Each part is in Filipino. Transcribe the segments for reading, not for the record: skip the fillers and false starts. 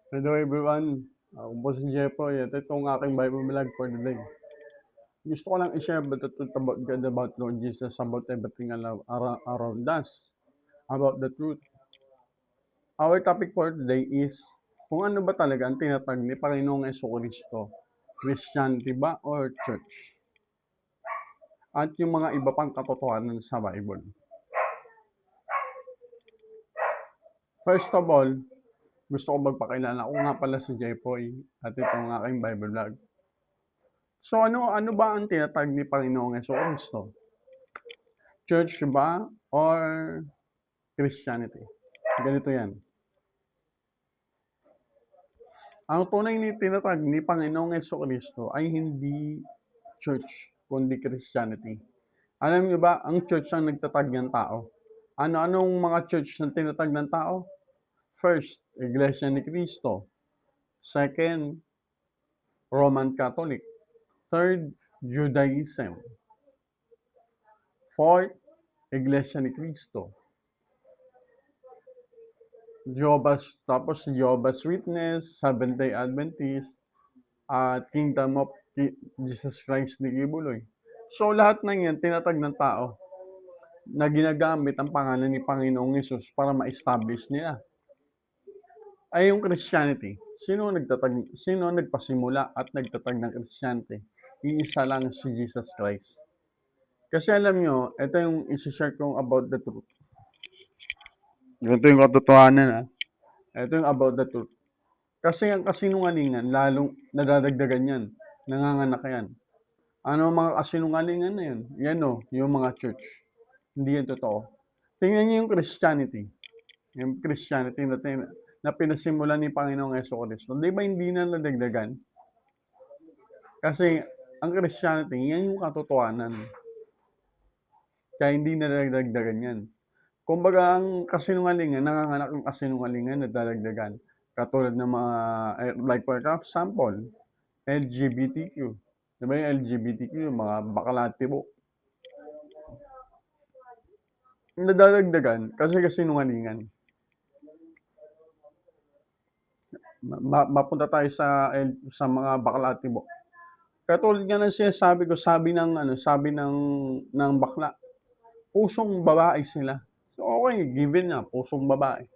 Hello everyone, ako po si Jeffoy at ito ang aking Bible vlog for the day. Gusto ko lang i-share about the truth about God, about Lord Jesus, about everything around us, about the truth. Our topic for today is kung ano ba talaga ang tinatag ni Panginoong Jesucristo, Christianity ba or Church? At yung mga iba pang katotohanan sa Bible. First of all, gusto ko magpakilala. Ako nga pala si Jeffoy at ito ang aking Bible vlog. So ano ba ang tinatag ni Panginoong Jesucristo? Church ba or Christianity? Ganito yan. Ang tunay ni tinatag ni Panginoong Jesucristo ay hindi church, kundi Christianity. Alam niyo ba, ang church ang nagtatag ng tao. Ano-anong mga church na tinatag ng tao? First, Iglesia ni Cristo. Second, Roman Catholic. Third, Judaism. Fourth, Iglesia ni Cristo. Jehovah's Witness, Seventh-day Adventist, at Kingdom of Jesus Christ ni Kibuloy. So lahat ng yan, tinatag ng tao na ginagamit ang pangalan ni Panginoong Yesus para ma-establish nila. Ay yung Christianity. Sino nagpasimula at nagtatag ng Christianity? Iisa lang si Jesus Christ. Kasi alam nyo, ito yung isi-share kong about the truth. Ito yung katotohanan ha. Ito yung about the truth. Kasi ang kasinungalingan, lalong nadadagdagan yan. Nanganganak yan. Ano ang mga kasinungalingan na yan? Yan o, yung mga church. Hindi yan totoo. Tingnan niyo yung Christianity. Yung Christianity na pinasimulan ni Panginoong Jesucristo. Di ba hindi na nadagdagan? Kasi ang Christianity, yan yung katotohanan. Kaya hindi na nadagdagan yan. Kumbaga, ang kasinungalingan, nanganganak ng kasinungalingan na dadagdagan. Katulad ng mga, like for example, LGBTQ. Diba yung LGBTQ, mga bakalatibo. Nadadagdagan kasi kasinungalingan. Mapunta tayo sa mga bakalatibo. Katulad nga ng sinasabi ko, sabi ng bakla, pusong babae sila. So okay, given na, pusong babae.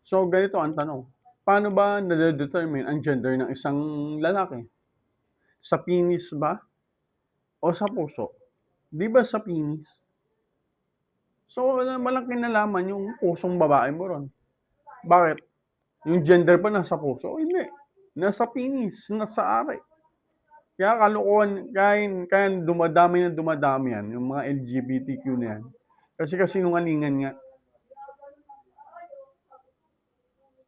So ganito ang tanong, paano ba nade-determine ang gender ng isang lalaki? Sa penis ba o sa puso? Di ba sa penis? So walang kinalaman yung pusong babae mo ron. Bakit? Yung gender pa nasa puso? Hindi. Nasa penis, nasa ari. Kaya kalokohan, kaya dumadami yan, yung mga LGBTQ na yan. Kasi kasinungalingan nga.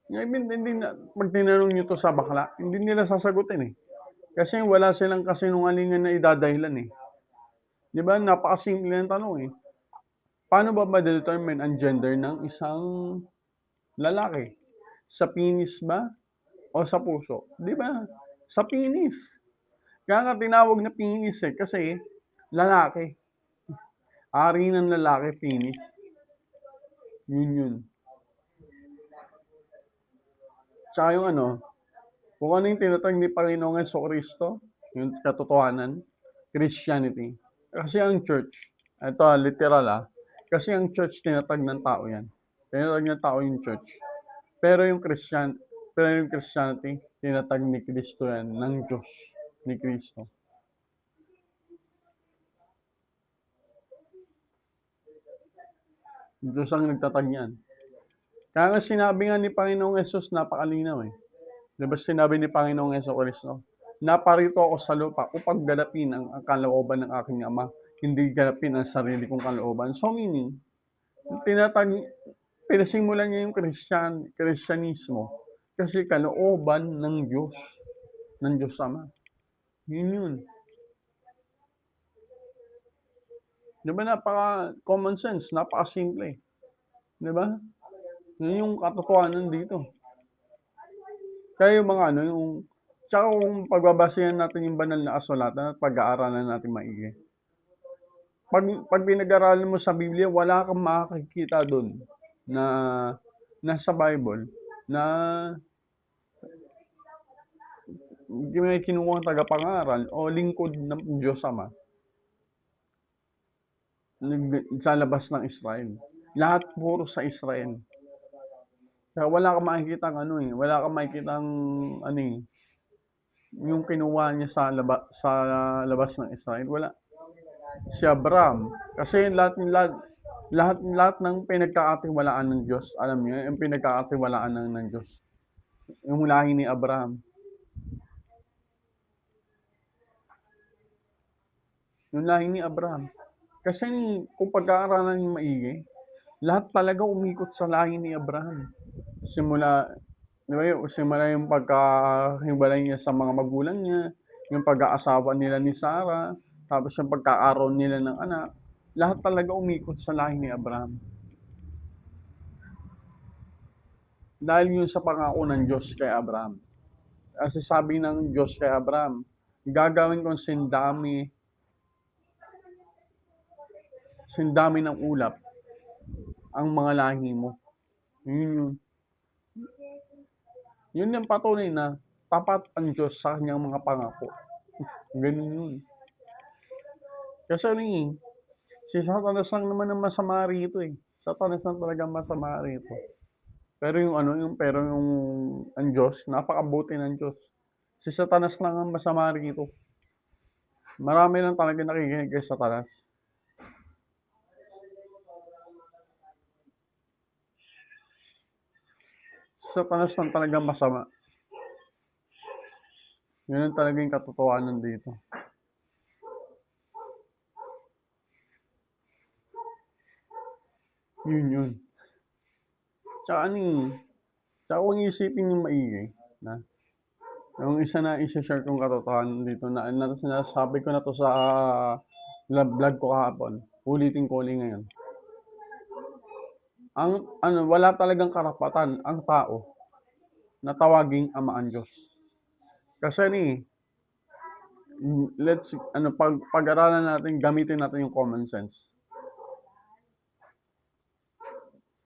Hindi na, pag tinanong nyo to sa bakla, hindi nila sasagutin eh. Kasi wala silang kasinungalingan na idadahilan eh. Di ba? Napakasimple ng tanong eh. Paano ba ma-determine ang gender ng isang lalaki? Sa penis ba o sa puso? Di ba? Sa penis. Kaya nga tinawag na penis eh, kasi lalaki. Ari ng lalaki, penis. Yun. Tsaka yung kung ano yung tinatag ni Panginoong Jesucristo, yung katotohanan, Christianity. Kasi ang church, ito literal kasi ang church tinatag ng tao yan. Tinatag ng tao yung church. Pero yung Christianity, tinatag ni Kristo yan, ng Diyos, ni Kristo. Diyos ang nagtatag yan. Kaya nga sinabi nga ni Panginoong Yesus, napakalinaw eh. Diba sinabi ni Panginoong Jesucristo, naparito ako sa lupa upang ganapin ang kalooban ng aking Ama, hindi ganapin ang sarili kong kalooban. So meaning, pinasimulan niya yung Kristyanismo kasi kalooban ng Diyos Ama. Yun. Di ba napaka-common sense, napaka-simple. Di ba? Yun yung katotohanan dito. Kaya yung mga tsaka kung pagbabasihan natin yung banal na kasulatan at pag-aaralan natin maigi. Pag pinag-aralan mo sa Biblia, wala kang makakikita doon na nasa Bible na may kinukuhang tagapangaral o lingkod ng Diyos Ama sa labas ng Israel. Lahat puro sa Israel. Kaya wala kang makikitang wala kang makikitang yung kinuha niya sa labas ng Israel. Wala. Si Abraham. Kasi lahat ng pinagkakatiwalaan ng Diyos, alam niyo, yung pinagkakatiwalaan ng Diyos. Yung lahi ni Abraham. Yung lahi ni Abraham. Kasi kung pag-aaralan yung maigi, lahat talaga umikot sa lahi ni Abraham. Simula yung pagkahiwalay niya sa mga magulang niya, yung pag-aasawa nila ni Sarah, tapos yung pagkakaroon nila ng anak, lahat talaga umikot sa lahi ni Abraham. Dahil yun sa pangako ng Diyos kay Abraham. Kasi sabi ng Diyos kay Abraham, gagawin kong sindami ng ulap ang mga lahi mo. Yun yung patunay na tapat ang Diyos sa kanyang mga pangako. Ganun yun. Kasi si Satanas lang naman ang masama rito eh. Satanas lang talaga masama rito. Pero yung ang Diyos, napakabuti ng Diyos. Si Satanas lang ang masama rito. Marami lang talaga nakikinig kay Satanas. Si Satanas lang talaga masama. Yun ang talaga yung katotohanan dito. Yun. Tsaka kung isipin yung maigi, na yung isa na isa-share kong katotohanan dito na sinasabi ko na to sa vlog ko kahapon. Ulitin ko ulit ngayon. Wala talagang karapatan ang tao na tawaging ama ang Diyos. Kasi pag-aralan natin, gamitin natin yung common sense.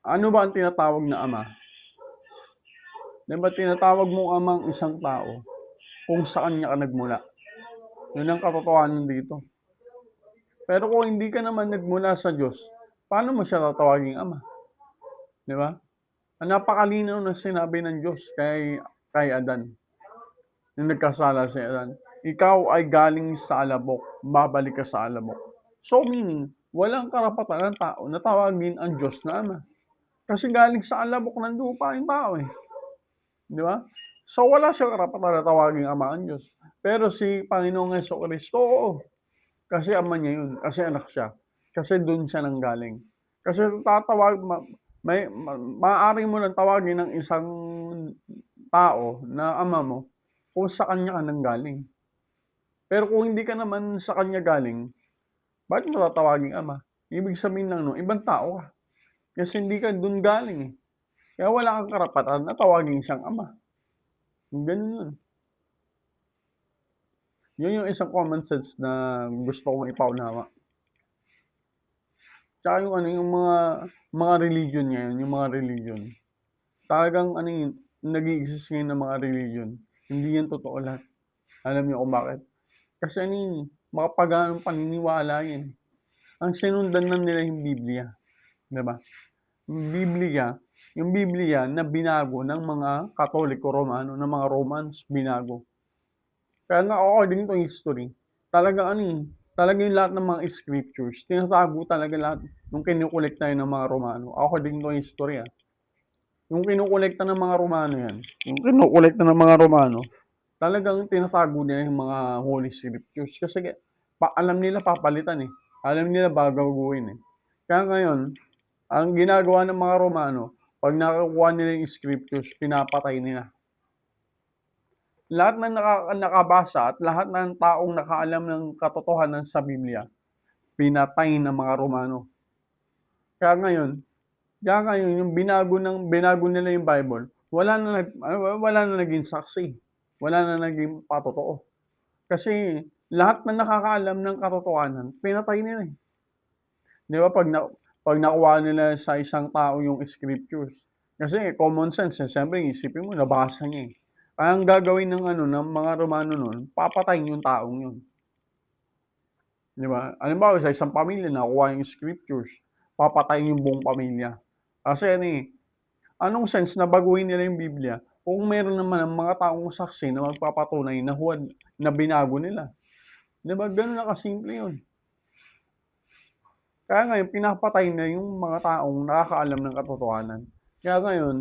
Ano ba ang tinatawag na ama? Diba tinatawag mong amang isang tao kung saan niya ka nagmula? Yun ang katotohanan dito. Pero kung hindi ka naman nagmula sa Diyos, paano mo siya tatawaging ama? Di ba? Ang napakalinaw na sinabi ng Diyos kay Adan. Nung nagkasala si Adan, ikaw ay galing sa alabok, babalik ka sa alabok. So meaning, walang karapatan ng tao na tawagin ang Diyos na ama. Kasi galing sa alabok ng lupa yung tao eh. Di ba? So wala siyang karapatan na tawagin ama ang Diyos. Pero si Panginoong Jesucristo, oo. Kasi ama niya yun. Kasi anak siya. Kasi doon siya nanggaling. Kasi maaari mo lang tawagin ng isang tao na ama mo kung sa kanya ka nanggaling. Pero kung hindi ka naman sa kanya galing, bakit mo tatawagin ama? Ibig sabihin lang ibang tao ka. Kasi hindi ka doon galing eh. Kaya wala kang karapatan na tawagin siyang ama. Ganun yun. Yun yung isang common sense na gusto kong ipaunawa. Tsaka yung mga religion ngayon, yung mga religion. Talagang nag-i-exist ngayon ng mga religion. Hindi yan totoo lahat. Alam niyo kung bakit? Kasi mga paganong paniniwala yan. Ang sinundan na nila yung Biblia. Diba? Yung Biblia na binago ng mga Katoliko Romano, ng mga Romans, binago. Kaya nga according to history, talaga yung lahat ng mga scriptures, tinatago talaga lahat nung kinukolekta ng mga Romano. According to history yung kinukolekta ng mga Romano, talagang tinatago nila yung mga Holy Scriptures. Kasi alam nila papalitan eh. Alam nila babaguhin eh. Kaya ngayon, ang ginagawa ng mga Romano, pag nakakuha nila yung Scriptures, pinapatay nila. Lahat ng nakabasa at lahat ng taong nakaalam ng katotohanan sa Biblia, pinatay ng mga Romano. Kaya ngayon yung binago nila yung Bible, wala na naging saksi. Wala na naging patotoo. Kasi lahat na nakakaalam ng katotohanan, pinatay nila eh. Di ba pag nakuha nila sa isang tao yung scriptures, kasi common sense, siyempre isipin mo, nabasa niya eh. Kaya ang gagawin ng ano, ng mga Romano nun, papatayin yung taong yun. Di ba? Halimbawa, sa isang pamilya, nakuha yung scriptures, papatayin yung buong pamilya. Kasi ano eh, anong sense na baguhin nila yung Biblia kung meron naman ang mga taong saksi na magpapatunay na huwad na binago nila. Di ba? Ganun na kasimple yun. Kaya ngayon, pinapatay na yung mga taong nakakaalam ng katotohanan. Kaya ngayon,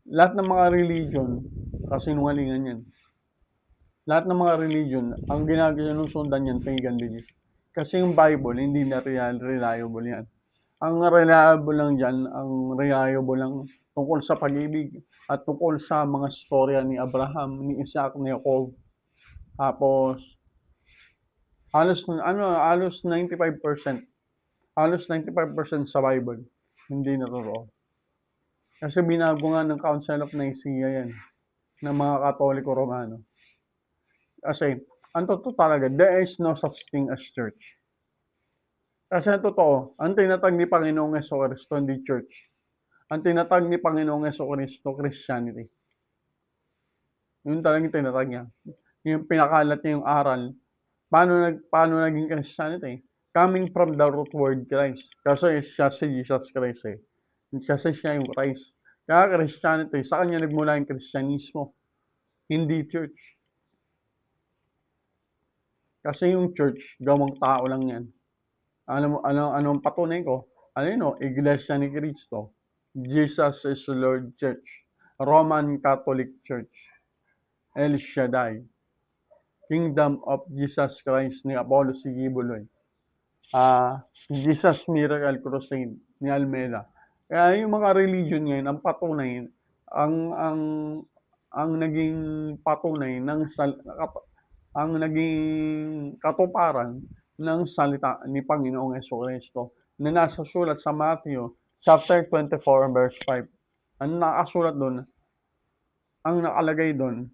lahat ng mga religion, kasinungalingan yan. Lahat ng mga religion, ang sinusundan yan, pagan belief. Kasi yung Bible, hindi na reliable yan. Ang reliable lang dyan, ang reliable lang tungkol sa pag-ibig at tungkol sa mga storya ni Abraham, ni Isaac, ni Jacob. Tapos, halos 95%. Halos 95% sa Bible, hindi na totoo. Kasi binago nga ng Council of Nicaea yan, ng mga Katoliko Romano. Kasi, ang totoo talaga, there is no such thing as church. Kasi ang totoo, ang tinatag ni Panginoong Jesucristo, hindi church. Ang tinatag ni Panginoong Jesucristo, Christianity. Yun talagang tinatag niya. Yung pinakalat niya yung aral. Paano naging Christianity? Coming from the root word Christ. Kasi siya si Jesus Christ eh. Kasi siya yung Christ. Kaya Christianity, sa kanya nagmula yung Kristyanismo. Hindi church. Kasi yung church, gawang tao lang yan. Anong patunay ko? Iglesia ni Cristo. Jesus is Lord Church. Roman Catholic Church. El Shaddai. Kingdom of Jesus Christ ni Apollo C. Gibuloy. Jesus Miracle Crusade ni Almeida. Kaya yung mga religion ngayon, ang patunay, ang naging patunay ng ang naging katuparan ng salita ni Panginoong Jesucristo na nasa sulat sa Matthew chapter 24 verse 5. Ang nakasulat doon, ang nakalagay doon,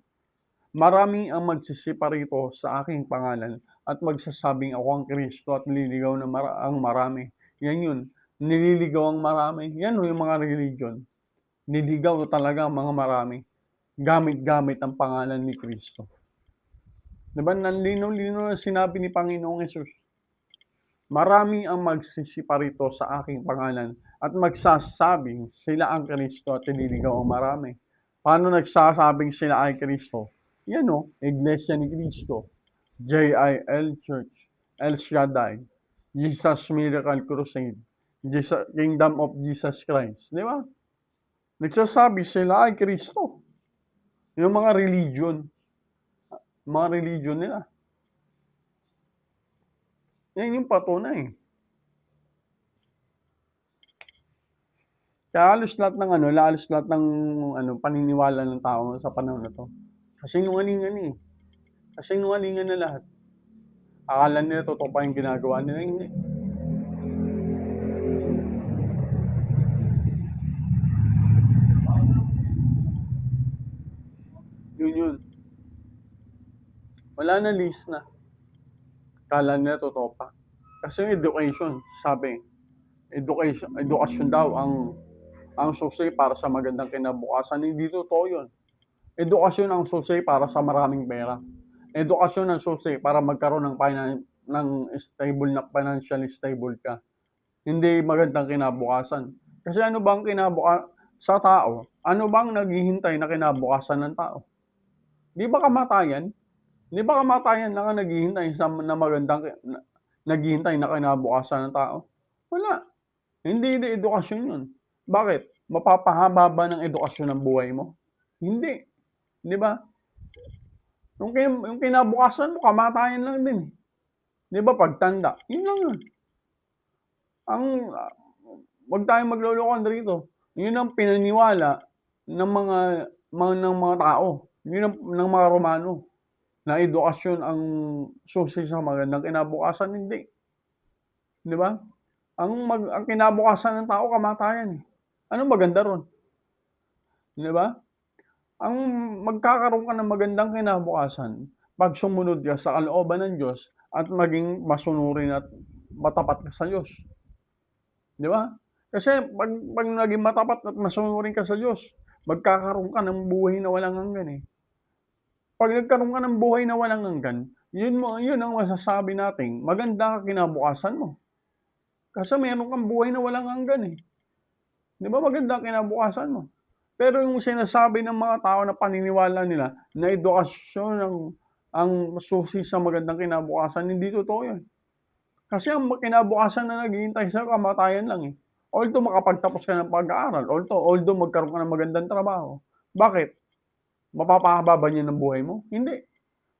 marami ang magsisiparito sa aking pangalan at magsasabing ako ang Kristo at nililigaw na ang marami. Yan yun, nililigaw ang marami. Yan yung mga religion. Nililigaw talaga ang mga marami. Gamit-gamit ang pangalan ni Kristo. Diba, nanlino-lino na sinabi ni Panginoong Yesus. Marami ang magsisiparito sa aking pangalan at magsasabing sila ang Kristo at nililigaw ang marami. Paano nagsasabing sila ay Kristo? Yan o, Iglesia ni Cristo, JIL Church, El Shaddai, Jesus Miracle Crusade, Kingdom of Jesus Christ. Di ba? Nagsasabi sila ay Kristo. Yung mga religion nila. Yan yung patunay. Kaya halos lahat ng paniniwala ng tao sa panahon na to. Kasinungalingan eh. Kasinungalingan na lahat. Akala nila totoo pa yung ginagawa nila. Hindi. Yun. Wala na list na. Akala nila totoo pa. Kasi yung education, sabi, edukasyon daw ang susi para sa magandang kinabukasan. Hindi totoo yun. Edukasyon ang susi para sa maraming pera. Edukasyon ang susi para magkaroon ng stable na financially stable ka. Hindi magandang kinabukasan. Kasi ano bang sa tao? Ano bang naghihintay na kinabukasan ng tao? Di ba kamatayan? Di ba kamatayan lang ang naghihintay naghihintay na kinabukasan ng tao? Wala. Hindi edukasyon yun. Bakit? Mapapahaba ba ng edukasyon ng buhay mo? Hindi. Di ba? Yung kinabukasan mo, kamatayan lang din. Di ba? Pagtanda. Yun lang yun. Wag tayong maglolokohan dito. Yun ang pinaniwala ng mga tao. Yun ng mga Romano. Na edukasyon ang susi sa magandang kinabukasan. Hindi. Di ba? Ang kinabukasan ng tao, kamatayan. Anong maganda ron? Di ba? Ang magkakaroon ka ng magandang kinabukasan pag sumunod ka sa kalooban ng Diyos at maging masunurin at matapat ka sa Diyos. Di ba? Kasi pag naging matapat at masunurin ka sa Diyos, magkakaroon ka ng buhay na walang hanggan, eh. 'Pag nagkaroon ka ng buhay na walang hanggan, yun ang masasabi nating maganda ka kinabukasan mo. Kasi meron kang buhay na walang hanggan, eh. 'Di ba maganda ang kinabukasan mo? Pero yung sinasabi ng mga tao na paniniwala nila na edukasyon ang susi sa magandang kinabukasan, hindi totoo yun. Kasi ang kinabukasan na naghihintay sa'yo kamatayan lang, eh. Although makapagtapos ka ng pag-aaral, although magkaroon ka ng magandang trabaho. Bakit? Mapapahaba ba niyan ang buhay mo? Hindi.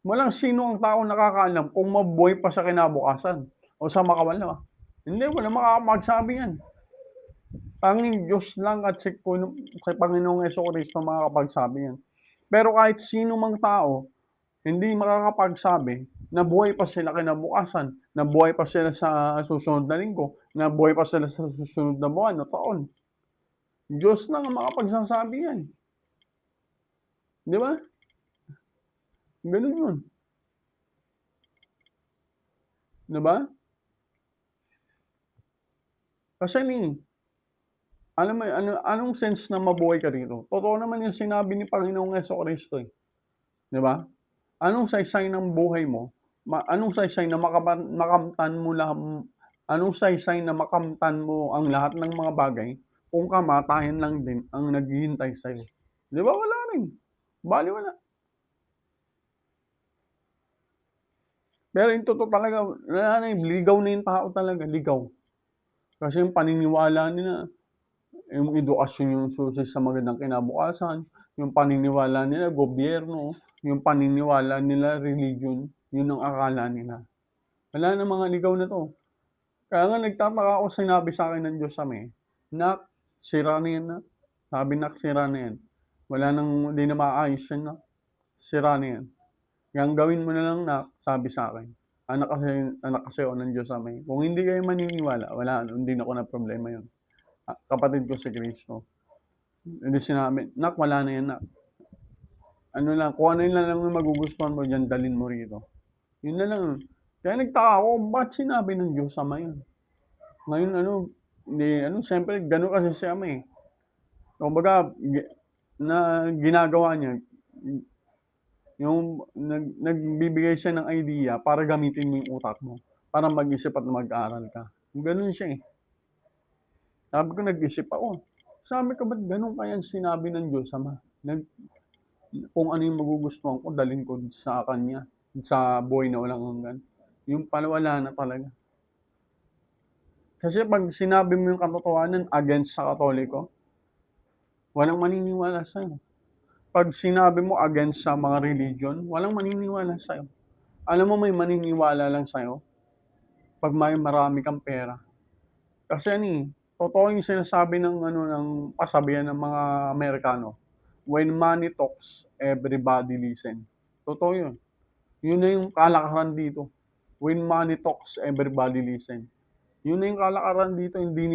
Walang sino ang taong nakakaalam kung mabubuhay pa sa kinabukasan o sa makawala. Hindi, walang makakapagsabi yan. Tanging Diyos lang at si Panginoong Jesucristo makakapagsabi yan. Pero kahit sino mang tao, hindi makakapagsabi na buhay pa sila kinabukasan, na buhay pa sila sa susunod na linggo, na buhay pa sila sa susunod na buwan o taon. Diyos lang ang makapagsasabi yan. Di ba? Ganun yun. Di ba? Kasi alam mo anong sense na mabuhay ka rito? Totoo naman yung sinabi ni Panginoong Jesucristo, eh. Di ba? Anong saysay ng buhay mo? Anong saysay na makamtan mo anong saysay na makamtan mo ang lahat ng mga bagay kung kamatayan lang din ang naghihintay sa'yo? Di ba wala rin. Balewala. Pero yung totoo talaga, wala na, ligaw na yung tao talaga, ligaw. Kasi yung paniniwala nila, yung edukasyon yung susi sa magandang kinabukasan, yung paniniwala nila gobyerno, yung paniniwala nila religion, yun ang akala nila. Wala na, mga ligaw na 'to. Kaya nga nagtataka ako, sinabi sa'kin ng Diyos "Nak, sira na yan, nak." Sabi, "Nak, sira na yan. Wala nang, hindi na maayos yan, nak. Sira na yan. Kaya ang gawin mo na lang, nak," sabi sa'kin. Anak kasi ako ng Diyos Ama, eh. Kung hindi kayo maniniwala, wala, hindi na ko na problema yun. Kapatid ko si Kristo. Hindi sinabi, "Nak, wala na yan, nak. Ano lang, kung ano na lang yung magugustuhan mo diyan, dalhin mo rito." Yun na lang. Kaya nagtaka ako, bakit sinabi ng Diyos Ama yun? Ngayon siyempre gano'n kasi si Ama, eh. Kumbaga ginagawa niya, yung nagbibigay siya ng idea para gamitin mo yung utak mo, para mag-isip at mag-aral ka. Gano'n siya, eh. Sabi ko, nag-isip ako. Sabi ko, ba't gano'n kaya sinabi ng Diyos Ama? Kung ano yung magugustuhan ko, dalhin ko sa Kanya, sa buhay na walang hanggan. Yung pala wala na talaga. Kasi 'pag sinabi mo yung katotohanan against sa Katoliko, walang maniniwala sa'yo. 'Pag sinabi mo against sa mga religion, walang maniniwala sa'yo. Alam mo, may maniniwala lang sa'yo 'pag marami kang pera. Kasi totoo yung sinasabi ng kasabihan ng mga Amerikano, "When money talks, everybody listen." Totoo yun. Yun na yung kalakaran dito. When money talks, everybody listen. Yun na yung kalakaran dito, hindi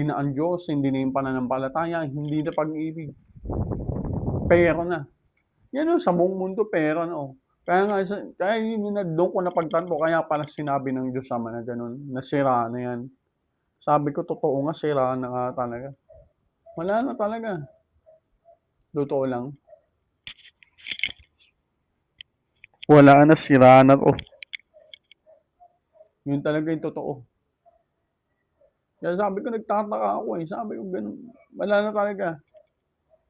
na ang Diyos, hindi na yung pananampalataya, hindi na pag-ibig. Pera na. Yan sa buong mundo, pera na, oh. Kaya yun na doon ko napagtanto, kaya pala sinabi ng Diyos Ama na gano'n, na sira na yan. Sabi ko, totoo nga, sira na nga talaga. Wala na talaga. Totoo lang. Wala na, sira na 'to. Yun talaga yung totoo. Kaya sabi ko, nagtataka ako, eh. Sabi ko gano'n, wala na talaga.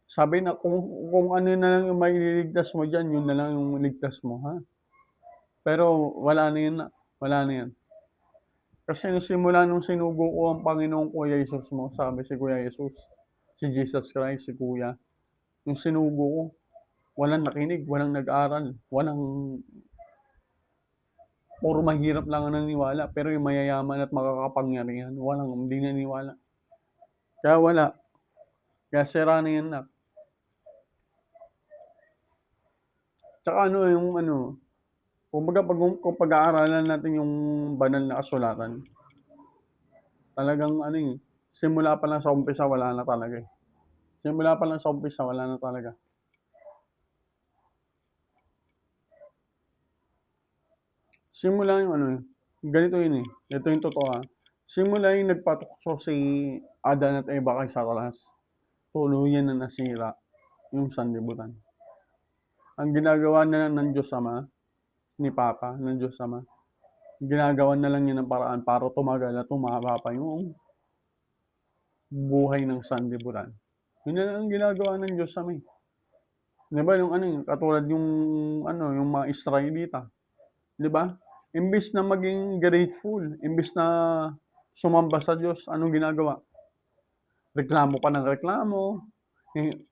Sabi na kung ano na lang yung mailigtas mo diyan, yun na lang yung ligtas mo, ha? Pero wala na yun, wala na yan. Kasi nung simula nung sinugo ko ang Panginoong Kuya Jesus mo, sabi si Kuya Jesus, si Jesus Christ, si Kuya, yung sinugo ko, walang nakinig, walang nag-aral, puro mahirap lang ang naniwala, pero yung mayayaman at makakapangyarihan, hindi naniwala. Kaya wala. Kaya sira na yan, nak. Tsaka kumbaga kung pag-aaralan natin yung banal na kasulatan, talagang simula pa lang sa umpisa wala na talaga, eh. Simula pa lang sa umpisa wala na talaga. Simula yung ganito yun, eh. Ito yung totoo, Simula yung nagpatukso si Adan at Eva kay Satanas. tuluyan na nasira yung sanlibutan. Ang ginagawa na lang ng Diyos Ama, ni Papa, ng Diyos Ama, ginagawan na lang niya ng paraan para tumagal at tumaba pa yung buhay ng sanlibutan. Yun na lang ang ginagawa ng Diyos Ama, eh. 'Di ba yung ano, yung katulad yung ano, yung mga Israelita, 'di ba? Imbes na maging grateful, imbes na sumamba sa Diyos, anong ginagawa? Reklamo pa ng reklamo,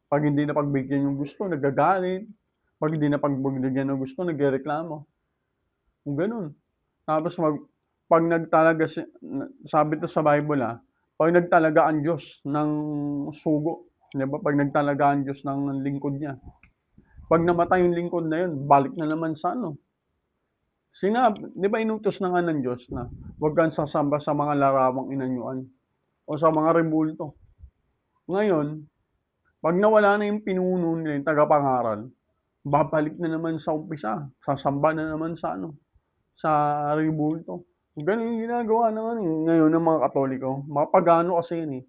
'pag hindi napagbigyan yung gusto nagagalit, 'pag hindi napagbigyan ng gusto nagrereklamo, yung gano'n. Tapos 'pag nagtalaga sabi 'to sa Bible, 'pag nagtalaga ang Diyos ng sugo, 'di ba, 'pag nagtalaga ang Diyos ng lingkod niya, 'pag namatay yung lingkod na yun, balik na naman sa ano, 'di ba inutos na nga ng Diyos na huwag kang sasamba sa mga larawang inanyuan o sa mga rebulto. Ngayon, 'pag nawala na yung pinuno nila, yung tagapangaral, babalik na naman sa umpisa, sasamba na naman sa ano, sa rebulto. Gano'n yung ginagawa ng ano, ngayon ng mga Katoliko, mapagano kasi yan, eh.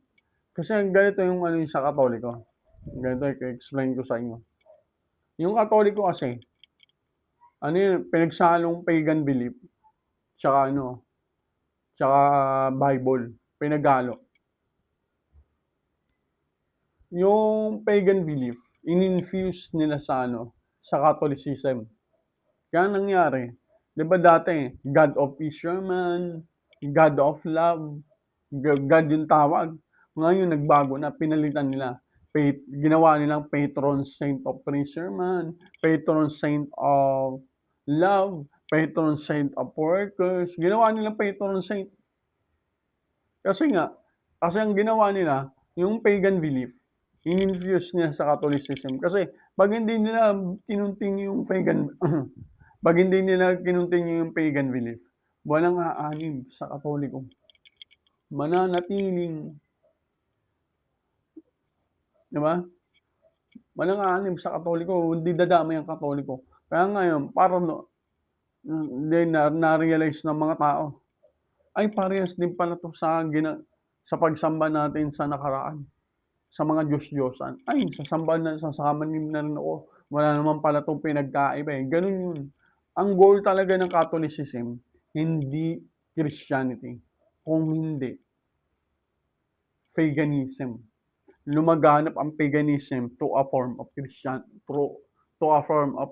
Kasi ganito yung ano sa Katoliko, ganito i-explain ko sa inyo. Yung Katoliko kasi, ano yun, pinagsalong pagan belief, tsaka ano, tsaka Bible, pinaghalo. Yung pagan belief, in-infuse nila sa ano, sa Catholicism. Kaya nangyari, 'di ba dati, God of Fisherman, God of Love, God yung tawag. Ngayon nagbago na, pinalitan nila. Ginawa nilang patron saint of fisherman, patron saint of love, patron saint of workers. Ginawa nilang patron saint. Kasi nga, kasi ang ginawa nila, yung pagan belief, in-infuse niya sa Catholicism. Kasi pag hindi nila kinunting yung pagan, pag hindi nila kinunting yung pagan belief, walang aanib sa Katoliko. Mananatiling, 'di ba? Walang aanib sa Katoliko, hindi dadamay ang Katoliko. Kaya ngayon, parang na-realize ng mga tao, ay parehas din pala 'to sa pagsamba natin sa nakaraan, sa mga Diyos-Diyosan. Ay, sasama din na rin ako. Wala naman pala 'tong pinagkaiba, eh, gano'n 'yun. Ang goal talaga ng Catholicism, hindi Christianity, kung hindi paganism. Lumaganap ang paganism to a form of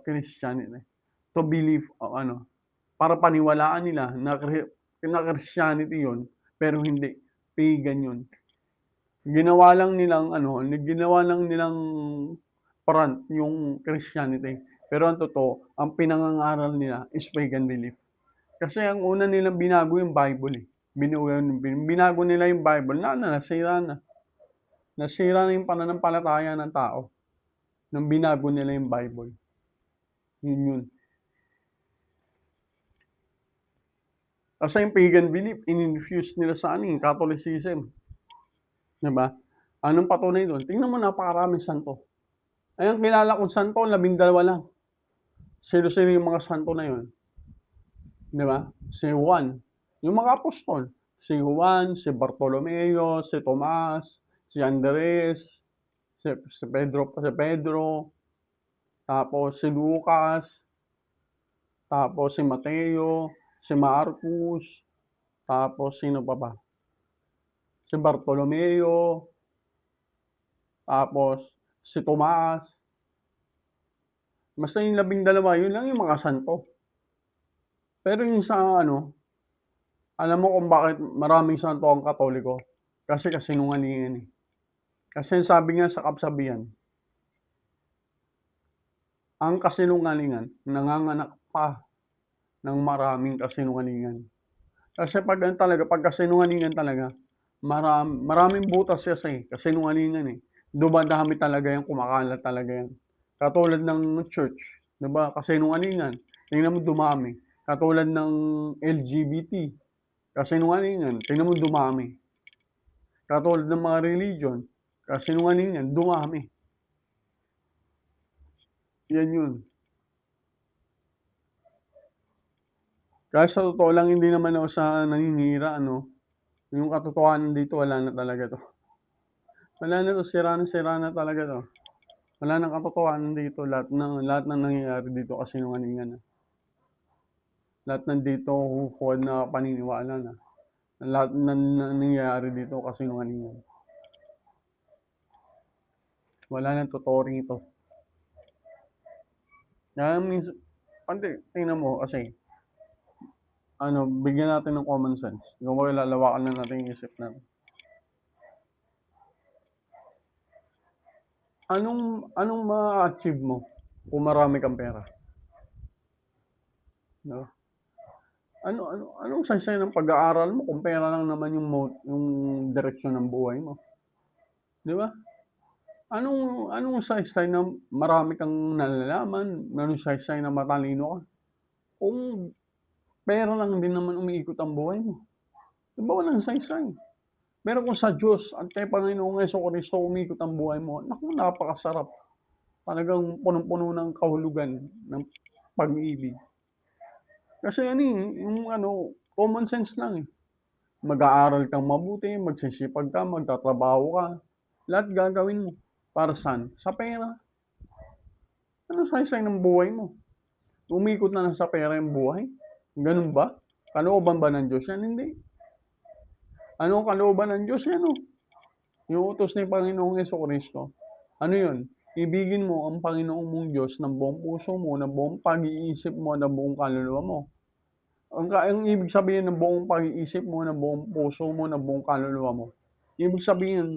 Christianity, to believe o ano, para paniwalaan nila na Christianity 'yun, pero hindi, pagan 'yun. Ginawa lang nilang front yung Christianity, pero ang totoo, ang pinangangaral nila is pagan belief. Kasi ang una nilang binago yung Bible, eh. Binago nila yung Bible, nasira na. Nasira na yung pananampalataya ng tao nung binago nila yung Bible. Yun. Kasi yung pagan belief, in-infuse nila sa Catholicism. 'Di ba? Anong patunay doon? Tingnan mo, napakaraming santo. Ay, ang kilala kong santo, 12 lang. Sino-sino yung mga santo na yun? 'Di ba? Si Juan, yung mga apostol. Si Juan, si Bartolomeo, si Tomas, si Andres, si Pedro, tapos si Lucas, tapos si Mateo, si Marcos, tapos sino pa ba? Si Bartolomeo, tapos si Tomas. Basta yung 12, yun lang yung mga santo. Pero yung sa ano, alam mo kung bakit maraming santo ang Katoliko? Kasi kasinungalingan, eh. Kasi sabi nga sa kasabihan, ang kasinungalingan nanganganak pa ng maraming kasinungalingan. Kasi pag kasinungalingan talaga, maraming butas kasi kasinungalingan, eh. Dumadami talaga yan, kumakalat talaga yan. Katulad ng church, 'di ba? Kasinungalingan, tingnan mo dumami. Katulad ng LGBT, kasinungalingan, tingnan mo dumami. Katulad ng mga religion, kasinungalingan, dumami. Yan yun. Kaya sa totoo lang, hindi naman ako sa naninira, ano. Yung katotohanan dito, wala na talaga to. Wala na 'to, sira na talaga 'to. Wala ng katotohanan dito, lahat ng nangyayari dito kasinungalingan na. Lahat nandito huhukod na paniniwala na. Lahat ng nangyayari dito kasinungalingan. Wala ng totoo rito. Kaya tingnan mo kasi, bigyan natin ng common sense. Kumbaga lalawakan na natin yung isip natin. Anong maa-achieve mo kung marami kang pera? 'No? Anong saysay ng pag-aaral mo kung pera lang naman yung direksyon ng buhay mo, 'di ba? Anong saysay na marami kang nalalaman, anong saysay na matalino ka, kung pera lang din naman umiikot ang buhay mo, 'di ba walang saysay? Pero kung sa Diyos at kay Panginoong Jesucristo umikot ang buhay mo, naku napakasarap. Talagang punong-puno ng kahulugan, ng pag-ibig. Kasi yung common sense lang, eh. Mag-aaral kang mabuti, magsisipag ka, magtatrabaho ka, lahat gagawin mo. Para saan? Sa pera. Anong saysay ng buhay mo? Umikot na lang sa pera yung buhay? Ganun ba? Kalooban ba ng Diyos yan? Hindi. Ano ang kalooban ng Diyos yan, yung utos ni Panginoong Jesucristo. Ano yun? Ibigin mo ang Panginoong mong Diyos ng buong puso mo, ng buong pag-iisip mo, ng buong kaluluwa mo. Ang ibig sabihin ng buong pag-iisip mo, ng buong puso mo, ng buong kaluluwa mo, ibig sabihin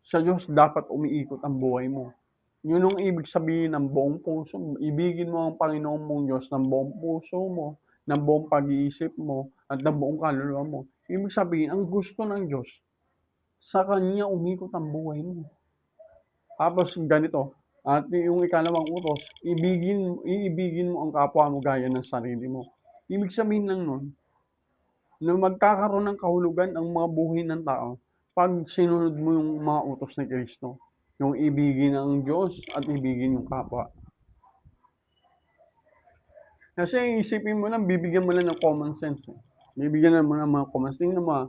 sa Diyos dapat umiikot ang buhay mo. Yun ang ibig sabihin ng buong puso mo. Ibigin mo ang Panginoon mong Diyos ng buong puso mo, ng buong pag-iisip mo, at ng buong kaluluwa mo. Ibig sabihin, ang gusto ng Diyos, sa Kanya umikot ang buhay mo. Tapos ganito, at yung ikalawang utos, iibigin mo ang kapwa mo gaya ng sarili mo. Ibig sabihin lang nun, na magkakaroon ng kahulugan ang mga buhay ng tao pag sinunod mo yung mga utos ni Kristo. Yung ibigin ang Diyos at ibigin yung kapwa. Kasi isipin mo lang, bibigyan mo lang ng common sense. Bibigyan mo ng mga common sense. Tingnan mo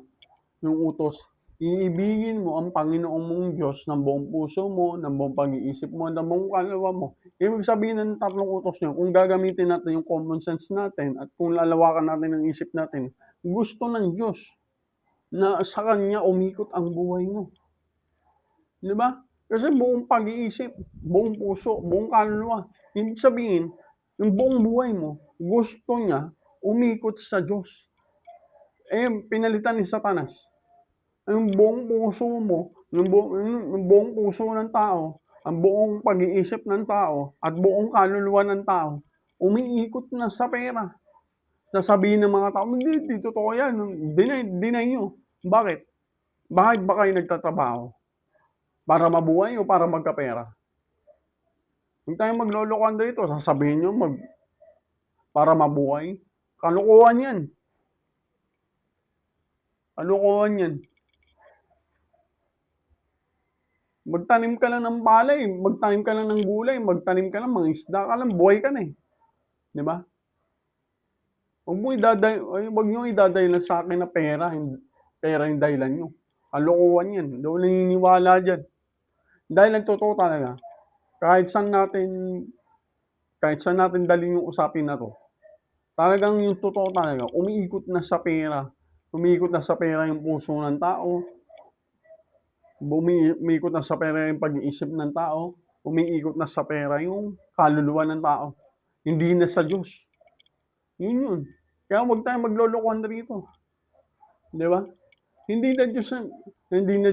yung utos. Iibigin mo ang Panginoong mong Diyos ng buong puso mo, ng buong pag-iisip mo, ng buong kaluluwa mo. Ibig sabihin ng tatlong utos niyo, kung gagamitin natin yung common sense natin at kung lalawakan natin ang isip natin, gusto ng Diyos na sa Kanya umikot ang buhay mo. Di ba? Kasi buong pag-iisip, buong puso, buong kaluluwa. Ibig sabihin, yung buong buhay mo, gusto niya umikot sa Diyos. Pinalitan ni Satanas. Yung buong puso mo, yung buong puso ng tao, ang buong pag-iisip ng tao, at buong kaluluwa ng tao, umiikot na sa pera. Sasabihin ng mga tao, hindi totoo yan. Deny nyo. Bakit? Bakit ba kayo nagtatrabaho? Para mabuhay o para magkapera? Huwag tayong maglolokohan dito. Sasabihin nyo para mabuhay. Kalokohan yan. Kalokohan yan. Magtanim ka lang ng palay, magtanim ka lang ng gulay, magtanim ka lang, mga isda ka lang, buhay ka na eh. Di ba? Huwag nyo idadahilan sa akin na pera yung dahilan nyo. Kalokohan yan. Hindi ako naniniwala dyan. Dahil ang totoo talaga, kahit saan natin dalhin yung usapin na to, talagang yung totoo talaga, umiikot na sa pera. Umiikot na sa pera yung puso ng tao. Umiikot na sa pera yung pag-iisip ng tao. Umiikot na sa pera yung kaluluwa ng tao. Hindi na sa Diyos. Yun. Kaya huwag tayong maglolokohan rito. Di ba? Hindi na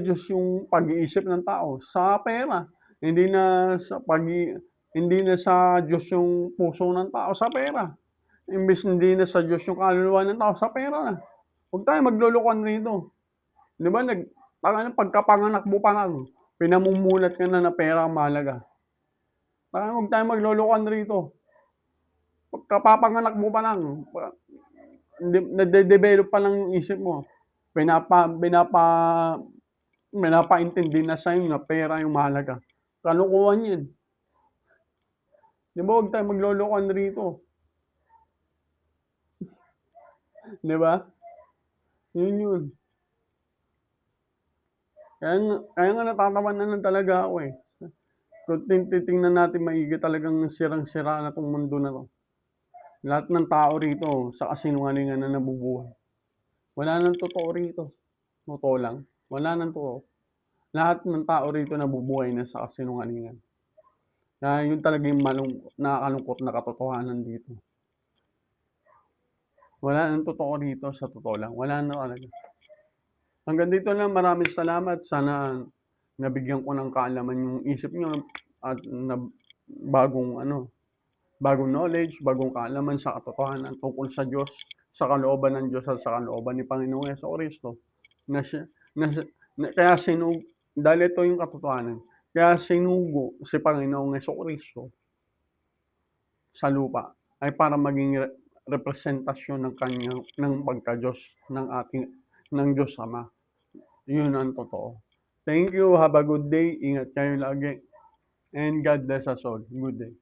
Diyos yung pag-iisip ng tao sa pera. Hindi na sa Diyos yung puso ng tao sa pera. Imbes hindi na sa Diyos yung kaluluwa ng tao sa pera na. Huwag tayong maglolokohan rito. Di ba, pagkapanganak mo pa lang, pinamumulat ka na pera ang mahalaga. Huwag tayong maglolokohan rito. Pagkapapanganak mo pa lang, nade-develop pa lang yung isip mo. Pinapaintindi na sa'yo na pera yung mahalaga. Kalokohan yan. Di ba, huwag tayong maglolokohan rito. Di ba? Yun. Kaya nga natatawa na lang talaga ako, eh. Kung titingnan natin maigi talagang sirang-sira na 'tong mundo na 'to. Lahat ng tao rito sa kasinungalingan na nabubuhay. Wala ng totoo rito, totoo lang, wala ng totoo. Lahat ng tao rito nabubuhay na sa kasinungalingan. Kaya yun talaga yung nakakalungkot na katotohanan dito. Wala ng totoo rito sa totoo lang, wala na talaga. Hanggang dito lang, maraming salamat. Sana nabigyan ko ng kaalaman yung isip niyo at bagong bagong knowledge, bagong kaalaman sa katotohanan tungkol sa Diyos, sa kalooban ng Diyos at sa kalooban ni Panginoong Jesucristo. Na siya, na, kaya dahil ito yung katotohanan, kaya sinugo si Panginoong Jesucristo sa lupa ay para maging representasyon ng pagka-Diyos ng Diyos Ama. Yun ang totoo. Thank you. Have a good day. Ingat kayo lagi. And God bless us all. Good day.